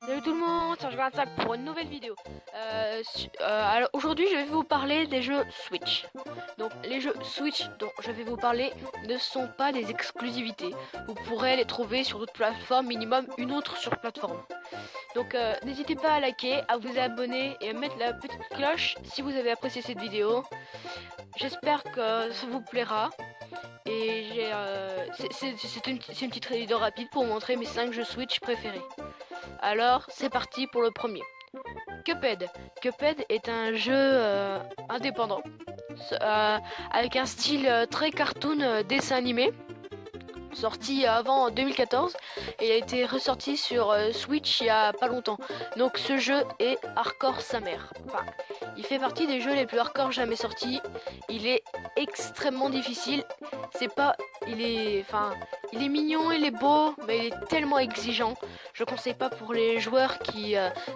Salut tout le monde, c'est Ange25 pour une nouvelle vidéo. Alors aujourd'hui, je vais vous parler des jeux Switch. Donc les jeux Switch dont je vais vous parler ne sont pas des exclusivités. Vous pourrez les trouver sur d'autres plateformes, minimum une autre sur plateforme. Donc n'hésitez pas à liker, à vous abonner et à mettre la petite cloche si vous avez apprécié cette vidéo. J'espère que ça vous plaira. Et c'est une petite vidéo rapide pour vous montrer mes 5 jeux Switch préférés. Alors, c'est parti pour le premier. Cuphead. Cuphead est un jeu indépendant, avec un style très cartoon dessin animé, sorti avant en 2014 et il a été ressorti sur Switch il y a pas longtemps. Donc ce jeu est hardcore sa mère. Enfin, il fait partie des jeux les plus hardcore jamais sortis. Il est extrêmement difficile. C'est pas, il est mignon, il est beau, mais il est tellement exigeant. Je conseille pas pour les joueurs qui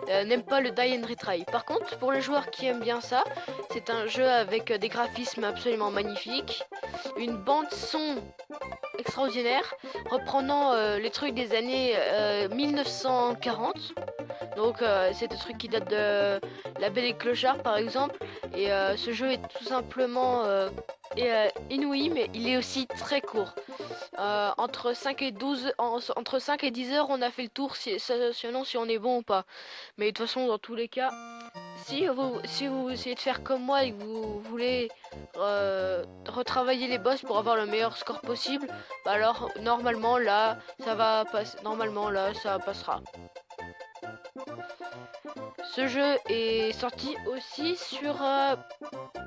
n'aiment pas le die and retry. Par contre, pour les joueurs qui aiment bien ça, c'est un jeu avec des graphismes absolument magnifiques, une bande son extraordinaire, reprenant les trucs des années 1940. Donc c'est des trucs qui datent de La Belle et Clochard par exemple. Et ce jeu est tout simplement inouï, mais il est aussi très court. Entre 5 et 10 heures, on a fait le tour, selon si on est bon ou pas. Mais de toute façon, dans tous les cas, si vous essayez de faire comme moi et que vous voulez retravailler les boss pour avoir le meilleur score possible, bah alors normalement là, ça va passer. Normalement là, ça passera. Ce jeu est sorti aussi sur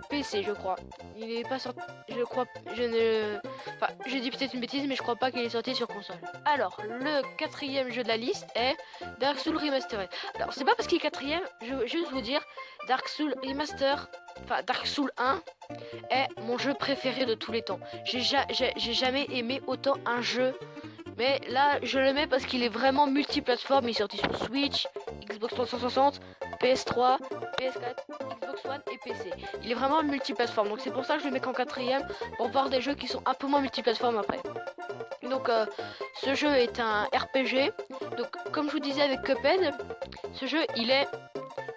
PC, je crois. Il est pas sorti, je crois, je ne, enfin, je dis peut-être une bêtise, mais je crois pas qu'il est sorti sur console. Alors, le quatrième jeu de la liste est Dark Souls Remastered. Alors, c'est pas parce qu'il est quatrième, je veux juste vous dire, Dark Souls Remaster, enfin Dark Souls 1 est mon jeu préféré de tous les temps. J'ai jamais aimé autant un jeu. Mais là, je le mets parce qu'il est vraiment multiplateforme. Il est sorti sur Switch, Xbox 360, PS3, PS4, Xbox One et PC. Il est vraiment multiplateforme. Donc c'est pour ça que je le mets qu'en quatrième, pour voir des jeux qui sont un peu moins multiplateformes après. Donc ce jeu est un RPG. Donc comme je vous disais avec Cuphead, ce jeu il est,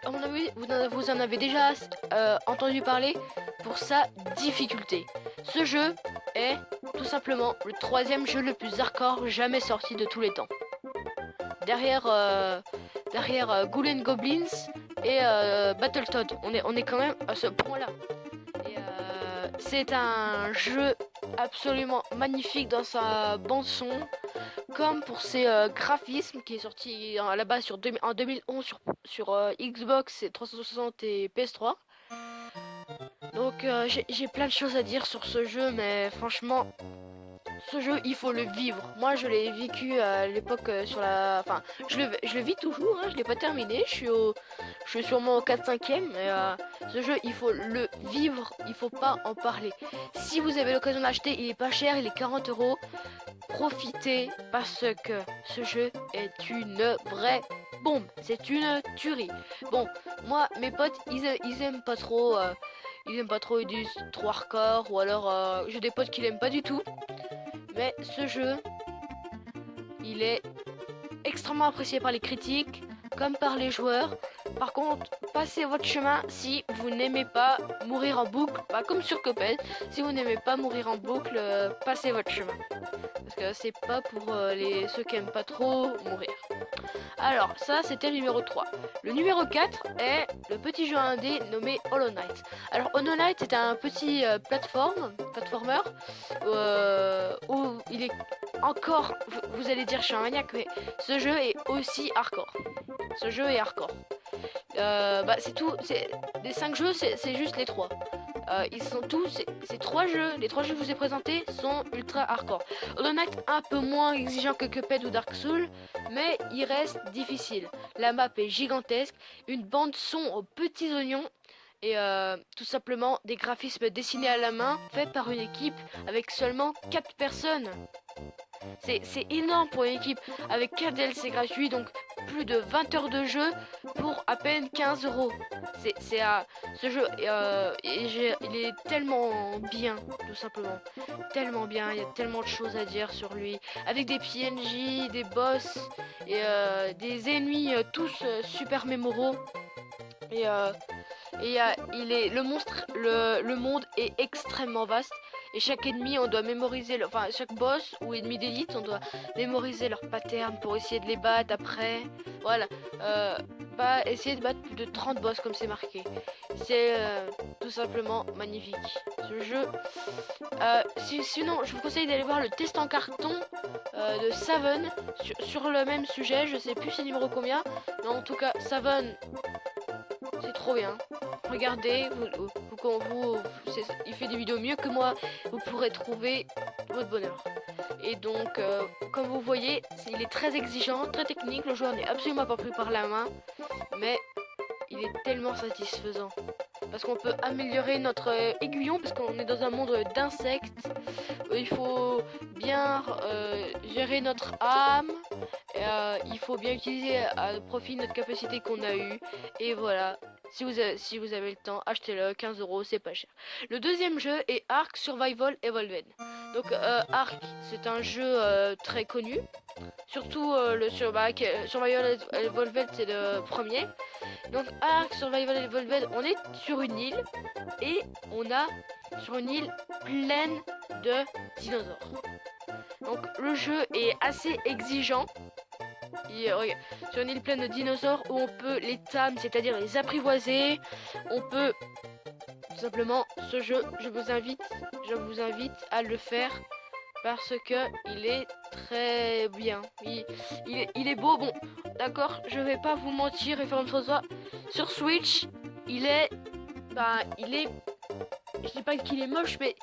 à mon avis, vous en avez déjà entendu parler pour sa difficulté. Ce jeu est tout simplement le troisième jeu le plus hardcore jamais sorti de tous les temps. Derrière Ghoul Goblins et Battletoad. On est quand même à ce point-là. Et c'est un jeu absolument magnifique dans sa bande son, comme pour ses graphismes qui est sorti à la base en 2011 sur Xbox 360 et PS3. Donc j'ai plein de choses à dire sur ce jeu, mais franchement, ce jeu, il faut le vivre. Moi, je l'ai vécu à l'époque sur la... Enfin, je le vis toujours, hein, je l'ai pas terminé. Je suis sûrement au 4-5ème. Ce jeu, il faut le vivre, il faut pas en parler. Si vous avez l'occasion d'acheter, il est pas cher, il est 40 €. Profitez parce que ce jeu est une vraie bombe. C'est une tuerie. Bon, moi, mes potes, ils aiment pas trop... ils aiment pas trop, ils disent trop hardcore. Ou alors, j'ai des potes qui l'aiment pas du tout. Mais ce jeu, il est extrêmement apprécié par les critiques comme par les joueurs. Par contre, passez votre chemin si vous n'aimez pas mourir en boucle, pas comme sur Cuphead. Si vous n'aimez pas mourir en boucle, passez votre chemin. Parce que c'est pas pour ceux qui aiment pas trop mourir. Alors, ça c'était le numéro 3. Le numéro 4 est le petit jeu indé nommé Hollow Knight. Alors, Hollow Knight est un petit platformer, où il est encore, vous allez dire je suis un maniaque, mais ce jeu est aussi hardcore. Ce jeu est hardcore. Bah c'est tout, c'est des 5 jeux, c'est juste les 3. Ils sont tous, ces 3 jeux, les 3 jeux que je vous ai présentés sont ultra hardcore. Hollow Knight un peu moins exigeant que Cuphead ou Dark Souls, mais il reste difficile. La map est gigantesque, une bande son aux petits oignons et tout simplement des graphismes dessinés à la main faits par une équipe avec seulement 4 personnes. C'est énorme pour une équipe avec 4 DLC gratuits, donc plus de 20 heures de jeu pour à peine 15 euros. Ce jeu, il est tellement bien, tout simplement. Tellement bien, il y a tellement de choses à dire sur lui. Avec des PNJ, des boss et des ennemis tous super mémoraux. Et, il est, le monstre, le monde est extrêmement vaste. Et chaque ennemi, on doit mémoriser, enfin chaque boss ou ennemi d'élite, on doit mémoriser leur pattern pour essayer de les battre après. Voilà, essayer de battre plus de 30 boss comme c'est marqué. C'est tout simplement magnifique. Ce jeu. Sinon, je vous conseille d'aller voir le test en carton de Saven sur le même sujet. Je sais plus c'est numéro combien, mais en tout cas, Saven, c'est trop bien. Regardez, il fait des vidéos mieux que moi. Vous pourrez trouver votre bonheur. Et donc, comme vous voyez, il est très exigeant, très technique. Le joueur n'est absolument pas pris par la main, mais il est tellement satisfaisant. Parce qu'on peut améliorer notre aiguillon, parce qu'on est dans un monde d'insectes. Il faut bien gérer notre âme. Il faut bien utiliser à profit notre capacité qu'on a eue. Et voilà. Si vous avez le temps, achetez-le, 15 euros, c'est pas cher. Le deuxième jeu est Ark Survival Evolved. Donc Ark, c'est un jeu très connu. Surtout le Survival Evolved, c'est le premier. Donc Ark Survival Evolved, on est sur une île. Et on a sur une île pleine de dinosaures. Donc le jeu est assez exigeant. Regarde, sur une île pleine de dinosaures où on peut les tame, c'est-à-dire les apprivoiser. On peut tout simplement, ce jeu, je vous invite à le faire parce que il est très bien. Il est beau, bon, d'accord, je vais pas vous mentir et faire une fausse voix. Sur Switch, je dis pas qu'il est moche, mais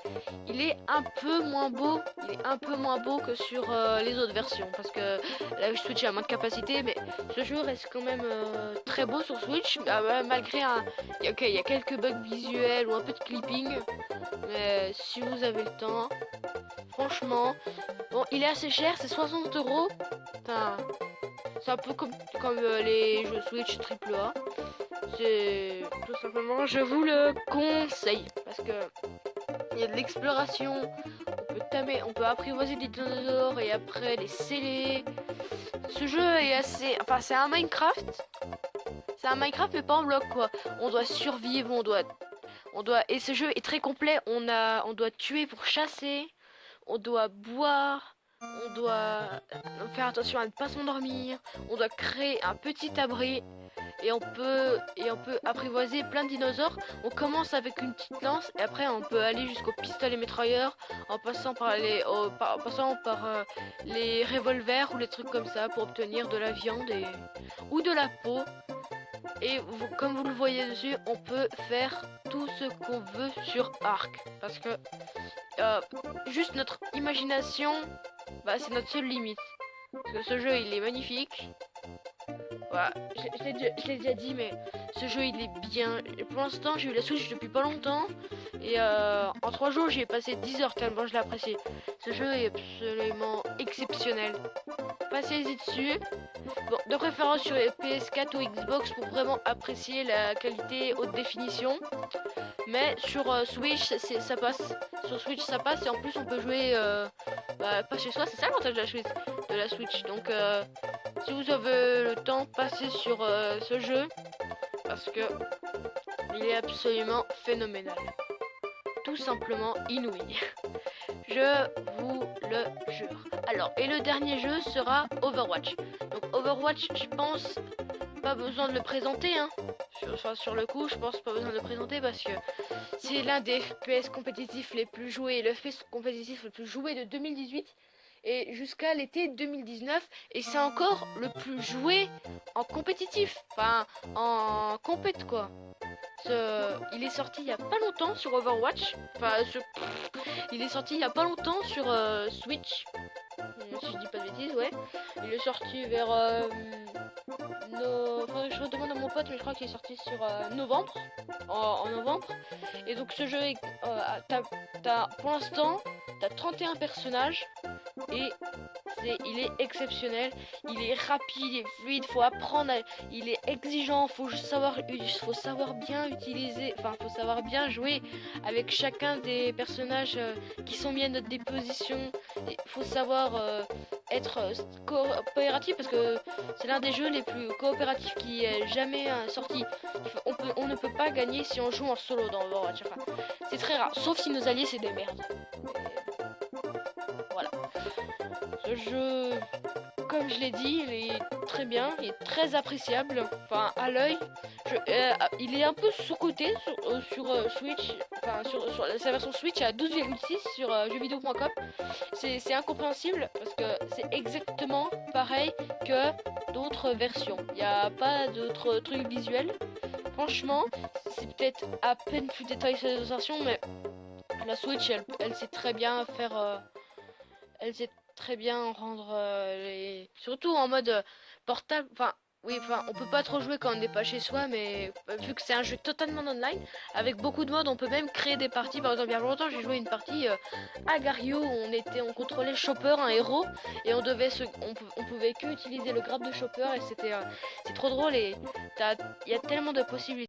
il est un peu moins beau. Il est un peu moins beau que sur les autres versions. Parce que la Switch a moins de capacité. Mais ce jeu reste quand même très beau sur Switch. Malgré il y a quelques bugs visuels ou un peu de clipping. Mais si vous avez le temps, franchement. Bon, il est assez cher, c'est 60 euros. C'est un peu comme les jeux Switch AAA. C'est tout simplement, je vous le conseille parce que il y a de l'exploration, on peut apprivoiser des dinosaures et après les sceller. Ce jeu est assez, enfin c'est un Minecraft mais pas en bloc quoi. On doit survivre, et ce jeu est très complet. On doit tuer pour chasser, on doit boire. On doit faire attention à ne pas s'endormir. On doit créer un petit abri. Et on peut apprivoiser plein de dinosaures. On commence avec une petite lance et après on peut aller jusqu'au pistolet mitrailleur en passant par les revolvers ou les trucs comme ça pour obtenir de la viande ou de la peau. Et comme vous le voyez dessus, on peut faire tout ce qu'on veut sur Ark parce que juste notre imagination, c'est notre seule limite. Parce que ce jeu il est magnifique. Voilà, je l'ai déjà dit, mais ce jeu il est bien. Et pour l'instant, j'ai eu la Switch depuis pas longtemps. Et en 3 jours, j'y ai passé 10 heures tellement je l'ai apprécié. Ce jeu est absolument exceptionnel. Passez-y dessus. Bon, de préférence sur PS4 ou Xbox pour vraiment apprécier la qualité haute définition. Mais sur Switch, ça passe. Sur Switch, ça passe. Et en plus, on peut jouer pas chez soi. C'est ça l'avantage de la Switch. Donc, si vous avez le temps, passez sur ce jeu parce que il est absolument phénoménal. Tout simplement inouï. Je vous le jure. Alors, et le dernier jeu sera Overwatch. Donc Overwatch, je pense, pas besoin de le présenter, hein. Sur le coup, je pense pas besoin de le présenter parce que c'est l'un des FPS compétitifs les plus joués, le FPS compétitif le plus joué de 2018. Et jusqu'à l'été 2019, et c'est encore le plus joué en compétitif, enfin en compète quoi. Il est sorti il y a pas longtemps sur Overwatch, il est sorti il y a pas longtemps sur Switch, si je dis pas de bêtises, ouais. Il est sorti vers je redemande à mon pote, mais je crois qu'il est sorti sur novembre, en novembre. Et donc ce jeu, pour l'instant, t'as 31 personnages. Et il est exceptionnel, il est rapide, il est fluide, faut apprendre, il est exigeant, faut savoir bien utiliser, enfin faut savoir bien jouer avec chacun des personnages qui sont mis à notre disposition. Il faut savoir être coopératif parce que c'est l'un des jeux les plus coopératifs qui est jamais sorti. On ne peut pas gagner si on joue en solo dans Overwatch. Enfin, c'est très rare, sauf si nos alliés c'est des merdes. Voilà. Ce jeu, comme je l'ai dit, il est très bien, il est très appréciable. Enfin, à l'œil, il est un peu sous-coté sur Switch. Enfin, sur sa version Switch à 12,6 sur jeuxvideo.com. C'est incompréhensible parce que c'est exactement pareil que d'autres versions. Il n'y a pas d'autres trucs visuels. Franchement, c'est peut-être à peine plus détaillé sur les autres versions, mais la Switch, elle sait très bien faire. Elle sait très bien rendre les. Surtout en mode portable. Enfin, oui, enfin, on peut pas trop jouer quand on n'est pas chez soi, mais vu que c'est un jeu totalement online, avec beaucoup de modes, on peut même créer des parties. Par exemple, il y a longtemps, j'ai joué une partie à Gario où on contrôlait Chopper, un héros, et on pouvait que utiliser le grab de Chopper, et c'est trop drôle, et il y a tellement de possibilités.